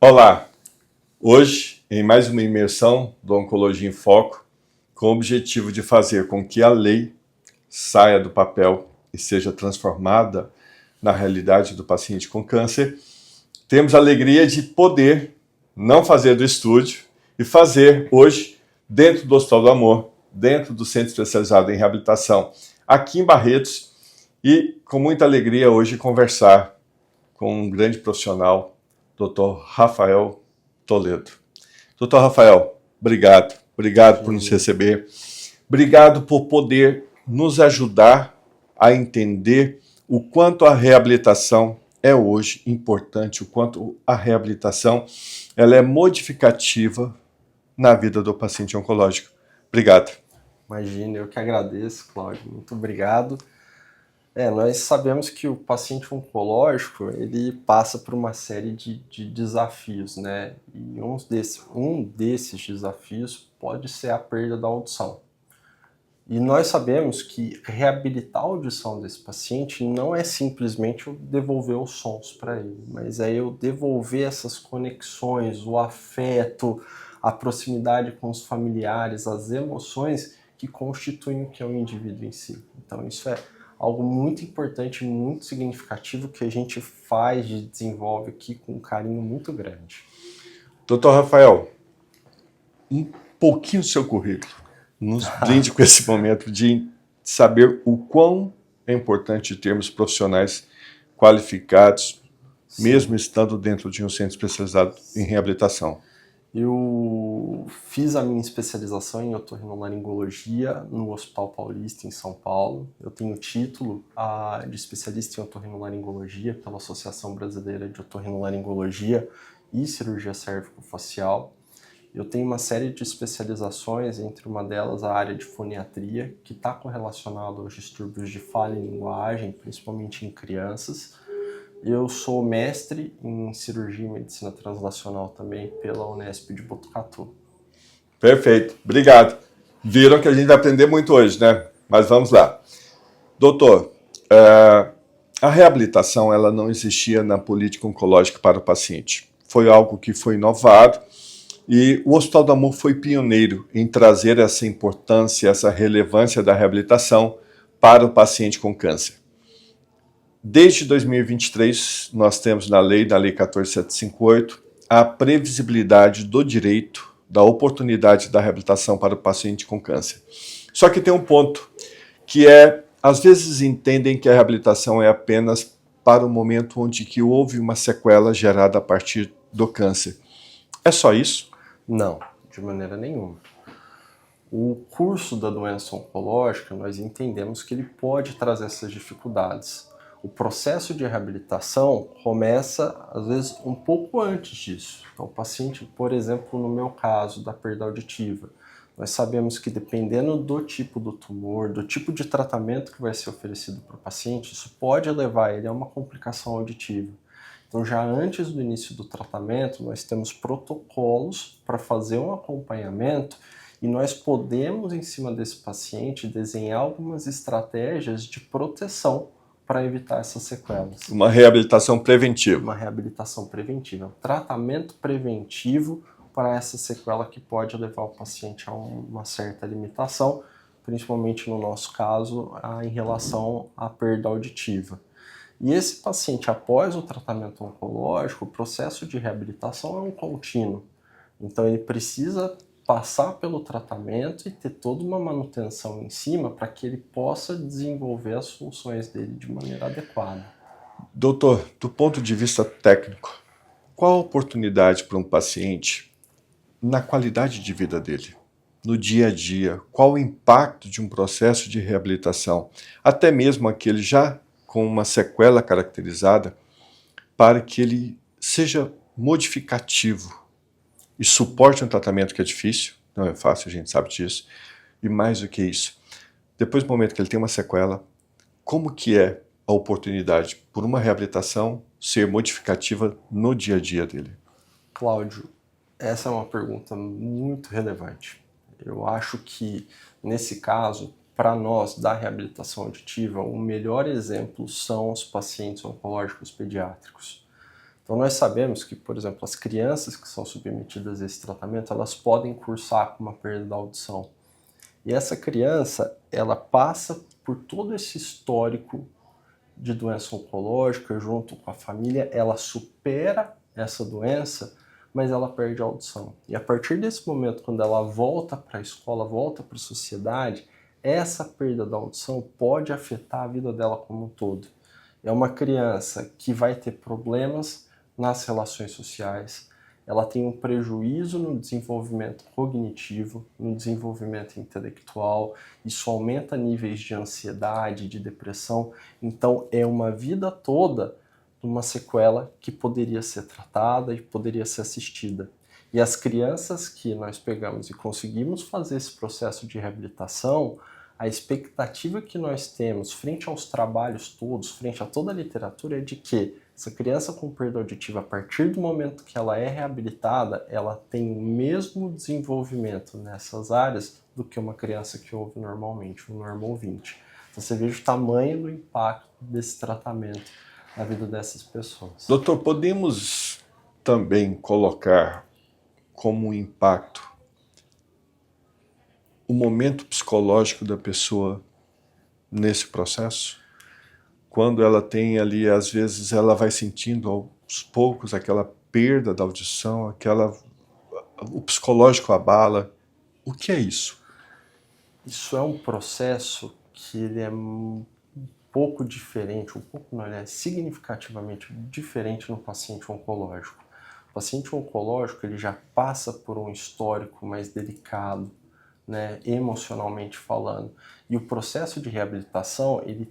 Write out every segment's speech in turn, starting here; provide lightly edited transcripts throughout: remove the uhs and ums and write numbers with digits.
Olá! Hoje, em mais uma imersão do Oncologia em Foco, com o objetivo de fazer com que a lei saia do papel e seja transformada na realidade do paciente com câncer, temos a alegria de poder não fazer do estúdio e fazer hoje dentro do Hospital do Amor, dentro do Centro Especializado em Reabilitação, aqui em Barretos, e com muita alegria hoje conversar com um grande profissional, Dr. Rafael Toledo. Dr. Rafael, obrigado. Obrigado por nos receber. Obrigado por poder nos ajudar a entender o quanto a reabilitação é hoje importante, o quanto a reabilitação ela é modificativa na vida do paciente oncológico. Obrigado. Imagina, eu que agradeço, Cláudio. Muito obrigado. Nós sabemos que o paciente oncológico, ele passa por uma série de desafios, né? E um desses desafios pode ser a perda da audição. E nós sabemos que reabilitar a audição desse paciente não é simplesmente eu devolver os sons para ele, mas é eu devolver essas conexões, o afeto, a proximidade com os familiares, as emoções que constituem o que é o indivíduo em si. Então isso é algo muito importante, muito significativo que a gente faz e desenvolve aqui com um carinho muito grande. Dr. Rafael, um pouquinho do seu currículo. Nos brinde com esse momento de saber o quão é importante termos profissionais qualificados, sim, mesmo estando dentro de um centro especializado em reabilitação. Eu fiz a minha especialização em otorrinolaringologia no Hospital Paulista, em São Paulo. Eu tenho título de especialista em otorrinolaringologia pela Associação Brasileira de Otorrinolaringologia e Cirurgia Cérvico-Facial. Eu tenho uma série de especializações, entre uma delas a área de foniatria, que está correlacionada aos distúrbios de fala e linguagem, principalmente em crianças. Eu sou mestre em cirurgia e medicina translacional também pela Unesp de Botucatu. Perfeito, obrigado. Viram que a gente vai aprender muito hoje, né? Mas vamos lá. Doutor, a reabilitação ela não existia na política oncológica para o paciente. Foi algo que foi inovado e o Hospital do Amor foi pioneiro em trazer essa importância, essa relevância da reabilitação para o paciente com câncer. Desde 2023, nós temos na Lei 14758, a previsibilidade do direito, da oportunidade da reabilitação para o paciente com câncer. Só que tem um ponto, que é, às vezes entendem que a reabilitação é apenas para o momento onde que houve uma sequela gerada a partir do câncer. É só isso? Não, de maneira nenhuma. O curso da doença oncológica, nós entendemos que ele pode trazer essas dificuldades. O processo de reabilitação começa, às vezes, um pouco antes disso. Então, o paciente, por exemplo, no meu caso, da perda auditiva, nós sabemos que dependendo do tipo do tumor, do tipo de tratamento que vai ser oferecido para o paciente, isso pode levar ele a uma complicação auditiva. Então, já antes do início do tratamento, nós temos protocolos para fazer um acompanhamento e nós podemos, em cima desse paciente, desenhar algumas estratégias de proteção para evitar essas sequelas. Uma reabilitação preventiva. Uma reabilitação preventiva, um tratamento preventivo para essa sequela que pode levar o paciente a uma certa limitação, principalmente no nosso caso, em relação à perda auditiva. E esse paciente, após o tratamento oncológico, o processo de reabilitação é um contínuo. Então ele precisa passar pelo tratamento e ter toda uma manutenção em cima para que ele possa desenvolver as funções dele de maneira adequada. Doutor, do ponto de vista técnico, qual a oportunidade para um paciente na qualidade de vida dele? No dia a dia, qual o impacto de um processo de reabilitação? Até mesmo aquele já com uma sequela caracterizada, para que ele seja modificativo e suporte um tratamento que é difícil, não é fácil, a gente sabe disso, e mais do que isso, depois do momento que ele tem uma sequela, como que é a oportunidade por uma reabilitação ser modificativa no dia a dia dele? Cláudio, essa é uma pergunta muito relevante. Eu acho que, nesse caso, para nós da reabilitação auditiva, o melhor exemplo são os pacientes oncológicos pediátricos. Então nós sabemos que, por exemplo, as crianças que são submetidas a esse tratamento, elas podem cursar com uma perda da audição. E essa criança, ela passa por todo esse histórico de doença oncológica junto com a família, ela supera essa doença, mas ela perde a audição. E a partir desse momento, quando ela volta para a escola, volta para a sociedade, essa perda da audição pode afetar a vida dela como um todo. É uma criança que vai ter problemas nas relações sociais, ela tem um prejuízo no desenvolvimento cognitivo, no desenvolvimento intelectual, isso aumenta níveis de ansiedade, de depressão, então é uma vida toda uma sequela que poderia ser tratada e poderia ser assistida. E as crianças que nós pegamos e conseguimos fazer esse processo de reabilitação, a expectativa que nós temos frente aos trabalhos todos, frente a toda a literatura, é de que essa criança com perda auditiva, a partir do momento que ela é reabilitada, ela tem o mesmo desenvolvimento nessas áreas do que uma criança que ouve normalmente, um normouvinte. Então você veja o tamanho do impacto desse tratamento na vida dessas pessoas. Doutor, podemos também colocar como impacto o momento psicológico da pessoa nesse processo? Quando ela tem ali, às vezes, ela vai sentindo aos poucos aquela perda da audição, o psicológico abala. O que é isso? Isso é um processo que ele é um pouco diferente, não, ele é significativamente diferente no paciente oncológico. O paciente oncológico ele já passa por um histórico mais delicado, né, emocionalmente falando. E o processo de reabilitação, ele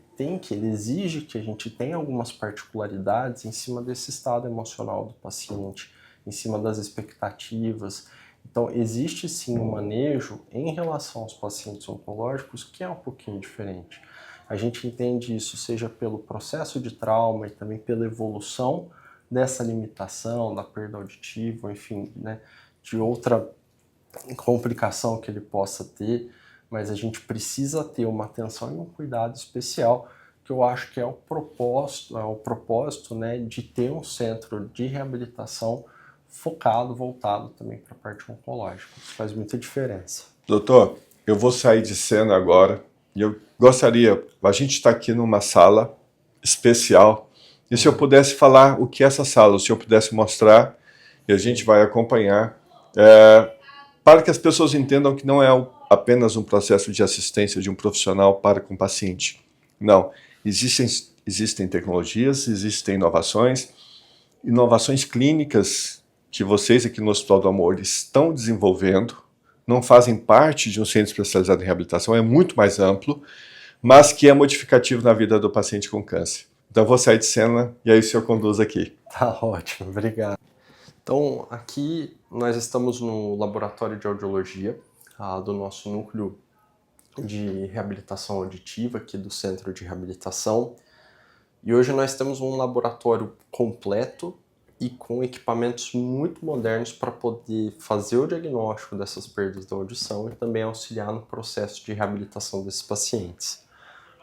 exige que a gente tenha algumas particularidades em cima desse estado emocional do paciente, em cima das expectativas. Então, existe sim um manejo em relação aos pacientes oncológicos que é um pouquinho diferente. A gente entende isso seja pelo processo de trauma e também pela evolução dessa limitação, da perda auditiva, enfim, né, de outra complicação que ele possa ter, mas a gente precisa ter uma atenção e um cuidado especial, que eu acho que é o propósito, né, de ter um centro de reabilitação focado, voltado também para a parte oncológica. Isso faz muita diferença. Doutor, eu vou sair de cena agora e eu gostaria, a gente está aqui numa sala especial, e se eu pudesse falar o que é essa sala, se eu pudesse mostrar, e a gente vai acompanhar, para que as pessoas entendam que não é apenas um processo de assistência de um profissional para com o paciente. Não, existem tecnologias, existem inovações clínicas que vocês aqui no Hospital do Amor estão desenvolvendo, não fazem parte de um centro especializado em reabilitação, é muito mais amplo, mas que é modificativo na vida do paciente com câncer. Então eu vou sair de cena e aí o senhor conduz aqui. Tá ótimo, obrigado. Então, aqui nós estamos no laboratório de audiologia do nosso núcleo de reabilitação auditiva aqui do Centro de Reabilitação. E hoje nós temos um laboratório completo e com equipamentos muito modernos para poder fazer o diagnóstico dessas perdas da audição e também auxiliar no processo de reabilitação desses pacientes.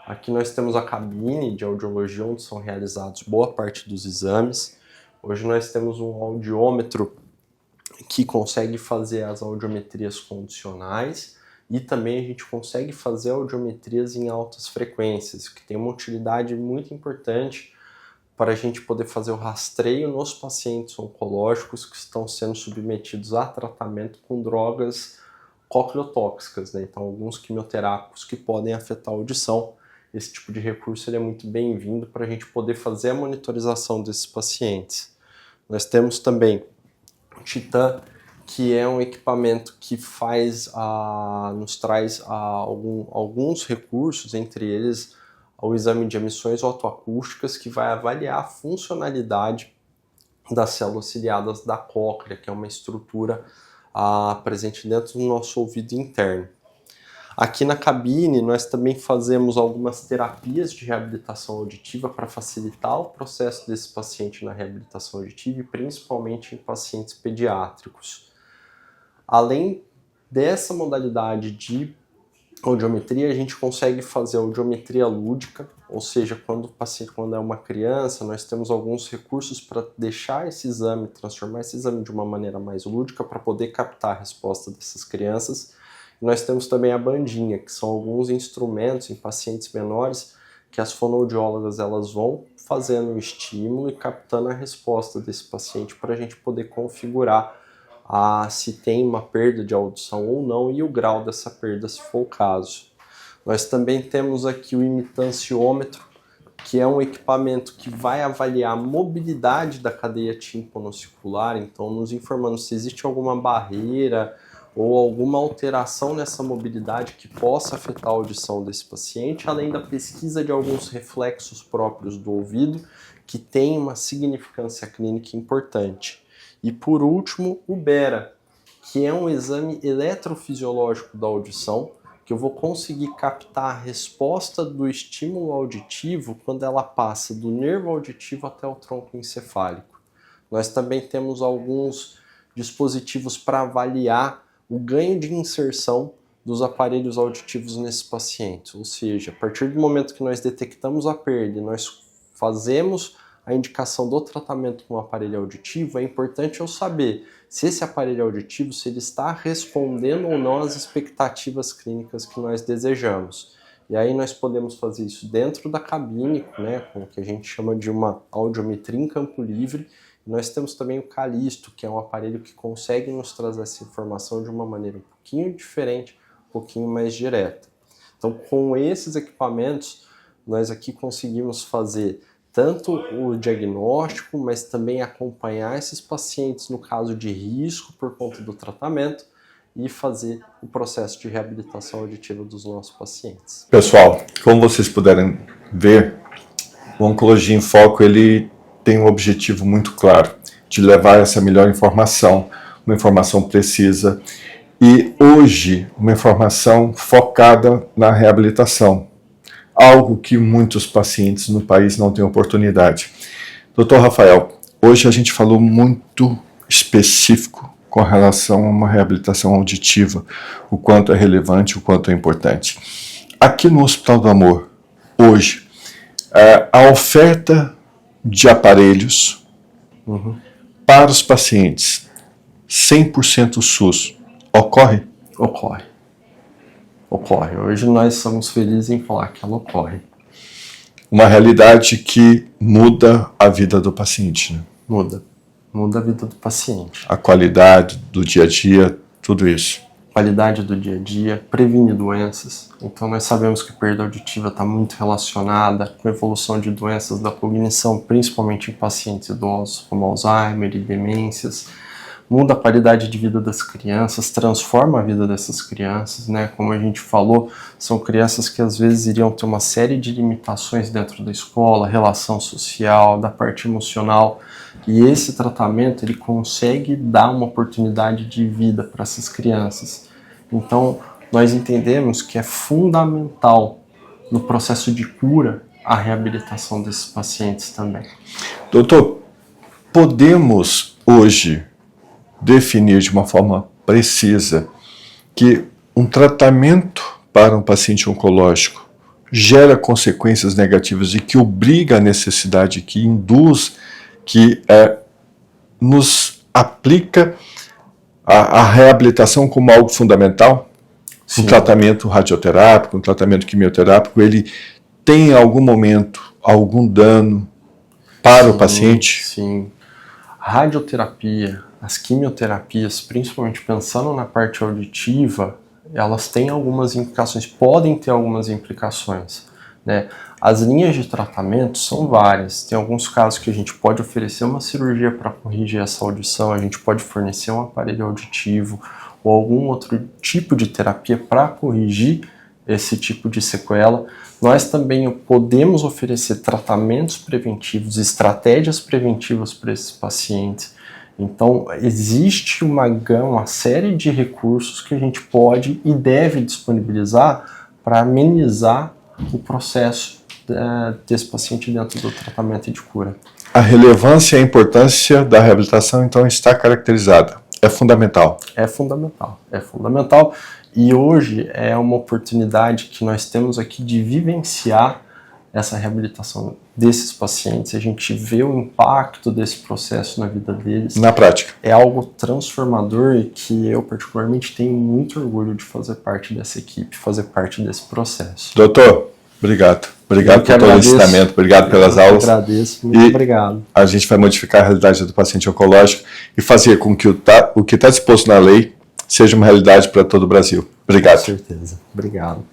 Aqui nós temos a cabine de audiologia onde são realizados boa parte dos exames. Hoje nós temos um audiômetro que consegue fazer as audiometrias condicionais e também a gente consegue fazer audiometrias em altas frequências, que tem uma utilidade muito importante para a gente poder fazer o rastreio nos pacientes oncológicos que estão sendo submetidos a tratamento com drogas cocleotóxicas, né? Então alguns quimioterápicos que podem afetar a audição. Esse tipo de recurso ele é muito bem-vindo para a gente poder fazer a monitorização desses pacientes. Nós temos também o Titan, que é um equipamento que nos traz alguns recursos, entre eles o exame de emissões otoacústicas, que vai avaliar a funcionalidade das células ciliadas da cóclea, que é uma estrutura presente dentro do nosso ouvido interno. Aqui na cabine, nós também fazemos algumas terapias de reabilitação auditiva para facilitar o processo desse paciente na reabilitação auditiva e principalmente em pacientes pediátricos. Além dessa modalidade de audiometria, a gente consegue fazer audiometria lúdica, ou seja, quando o paciente, quando é uma criança, nós temos alguns recursos para deixar esse exame, transformar esse exame de uma maneira mais lúdica para poder captar a resposta dessas crianças. E nós temos também a bandinha, que são alguns instrumentos em pacientes menores que as fonoaudiólogas elas vão fazendo o estímulo e captando a resposta desse paciente para a gente poder configurar se tem uma perda de audição ou não e o grau dessa perda, se for o caso. Nós também temos aqui o imitanciômetro, que é um equipamento que vai avaliar a mobilidade da cadeia tímpano-auricular, então nos informando se existe alguma barreira ou alguma alteração nessa mobilidade que possa afetar a audição desse paciente, além da pesquisa de alguns reflexos próprios do ouvido, que tem uma significância clínica importante. E por último, o BERA, que é um exame eletrofisiológico da audição, que eu vou conseguir captar a resposta do estímulo auditivo quando ela passa do nervo auditivo até o tronco encefálico. Nós também temos alguns dispositivos para avaliar o ganho de inserção dos aparelhos auditivos nesses pacientes, ou seja, a partir do momento que nós detectamos a perda e nós fazemos a indicação do tratamento com o aparelho auditivo, é importante eu saber se esse aparelho auditivo se ele está respondendo ou não às expectativas clínicas que nós desejamos. E aí nós podemos fazer isso dentro da cabine, né, com o que a gente chama de uma audiometria em campo livre. E nós temos também o Calisto, que é um aparelho que consegue nos trazer essa informação de uma maneira um pouquinho diferente, um pouquinho mais direta. Então, com esses equipamentos, nós aqui conseguimos fazer tanto o diagnóstico, mas também acompanhar esses pacientes no caso de risco por conta do tratamento e fazer o processo de reabilitação auditiva dos nossos pacientes. Pessoal, como vocês puderem ver, o Oncologia em Foco ele tem um objetivo muito claro, de levar essa melhor informação, uma informação precisa e hoje uma informação focada na reabilitação. Algo que muitos pacientes no país não têm oportunidade. Dr. Rafael, hoje a gente falou muito específico com relação a uma reabilitação auditiva, o quanto é relevante, o quanto é importante. Aqui no Hospital do Amor, hoje, a oferta de aparelhos para os pacientes 100% SUS ocorre? Ocorre. Hoje nós somos felizes em falar que ela ocorre. Uma realidade que muda a vida do paciente, né? Muda a vida do paciente. A qualidade do dia a dia, tudo isso. Qualidade do dia a dia, previne doenças. Então nós sabemos que a perda auditiva está muito relacionada com a evolução de doenças da cognição, principalmente em pacientes idosos, como Alzheimer e demências. Muda a qualidade de vida das crianças, transforma a vida dessas crianças, né? Como a gente falou, são crianças que às vezes iriam ter uma série de limitações dentro da escola, relação social, da parte emocional, e esse tratamento ele consegue dar uma oportunidade de vida para essas crianças. Então, nós entendemos que é fundamental no processo de cura a reabilitação desses pacientes também. Doutor, podemos hoje definir de uma forma precisa que um tratamento para um paciente oncológico gera consequências negativas e que obriga a necessidade, que induz, que nos aplica a reabilitação como algo fundamental? Sim. Um tratamento radioterápico, um tratamento quimioterápico, ele tem em algum momento algum dano para o paciente? Sim. Radioterapia, as quimioterapias, principalmente pensando na parte auditiva, elas têm algumas implicações, podem ter algumas implicações, né? As linhas de tratamento são várias, tem alguns casos que a gente pode oferecer uma cirurgia para corrigir essa audição, a gente pode fornecer um aparelho auditivo ou algum outro tipo de terapia para corrigir esse tipo de sequela. Nós também podemos oferecer tratamentos preventivos, estratégias preventivas para esses pacientes. Então, existe uma série de recursos que a gente pode e deve disponibilizar para amenizar o processo desse paciente dentro do tratamento e de cura. A relevância e a importância da reabilitação, então, está caracterizada. É fundamental. É fundamental. E hoje é uma oportunidade que nós temos aqui de vivenciar essa reabilitação desses pacientes. A gente vê o impacto desse processo na vida deles. Na prática. É algo transformador e que eu particularmente tenho muito orgulho de fazer parte dessa equipe, fazer parte desse processo. Doutor, obrigado. Obrigado por todo o ensinamento, obrigado pelas aulas. Eu agradeço, muito obrigado. A gente vai modificar a realidade do paciente oncológico e fazer com que o que está disposto na lei seja uma realidade para todo o Brasil. Obrigado. Com certeza. Obrigado.